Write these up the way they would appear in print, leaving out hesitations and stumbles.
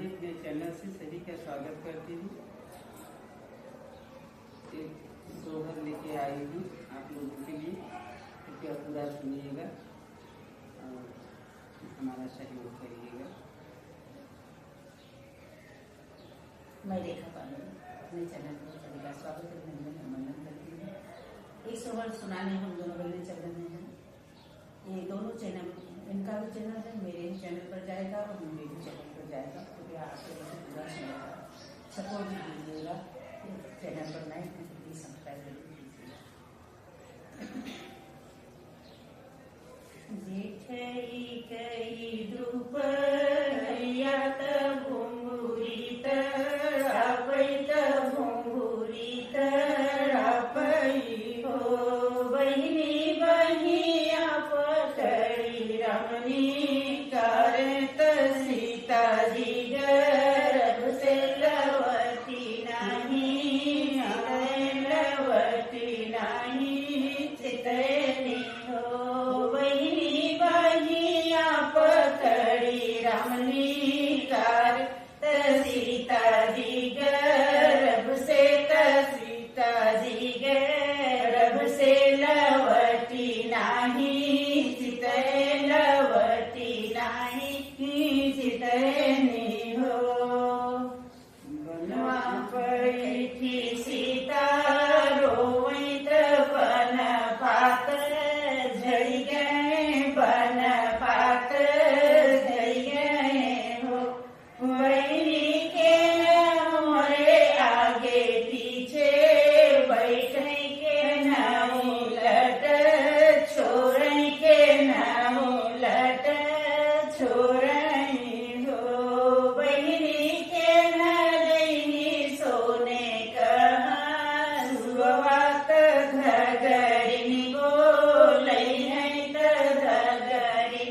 जी अपने चैनल से सभी का स्वागत करती हूँ। एक सोहर लेके आई हूँ आप लोगों के लिए, कृपया पूरा सुनिएगा और हमारा सहयोग करिएगा। मैं रेखा पांडे अपने चैनल पर सभी का स्वागत अभिनंदन करती हूँ। एक सोहर सुनाने हम दोनों बहनें चल रहे हैं। ये दोनों चैनल, इनका भी चैनल है, मेरे ही चैनल पर जाएगा और मेरे भी चैनल पर जाएगा। कृपया आपसे पूरा सुनेगा, सपोर्ट कीजिएगा। चैनल पर नए हैं तो प्लीज सब्सक्राइब जरूर कीजिएगा। जेठई कई धूप हरियात घुंघुरी तरापैत घुंघुरी तरापई हो बहिनी बहिया पकड़ी रमणी करत सीता जी गर्भ से लवती नहीं लवती नहीं चितनी हो बहिनी बहिया पकड़ी रमणी करत सीता जी गर्भ से सीता जी गर्भ से लवती नाही चितय लवती नाही चितयनी हो बनवा पैठी सीता रोवैत बन पात झड़ी गए बन पात झड़ी गए हो वैरी के मोरे आगे पीछे बैठे के न उलट छोड़े के न उलट छोड़े हो बहिनी के न लैनी सोने कहा सुवात घगरिनी को लई है घगरिनी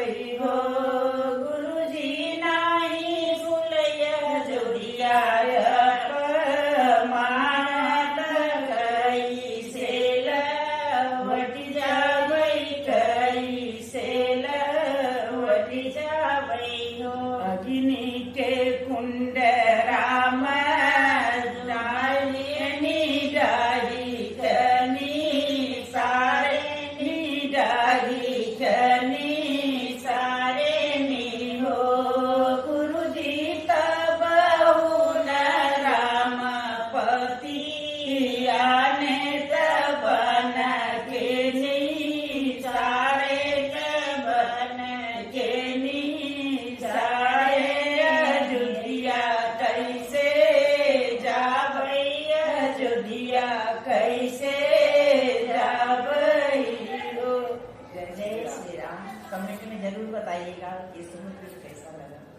जावई हो गुरुजी नाही फुलय जोदिया मानत कैसे लवटी जावई कैसे लवटी जावई हो अग्नि के कुंड राम कैसे जावई हो। जय श्री राम। कमेंट में जरूर बताइएगा कि सुन कैसा लगा।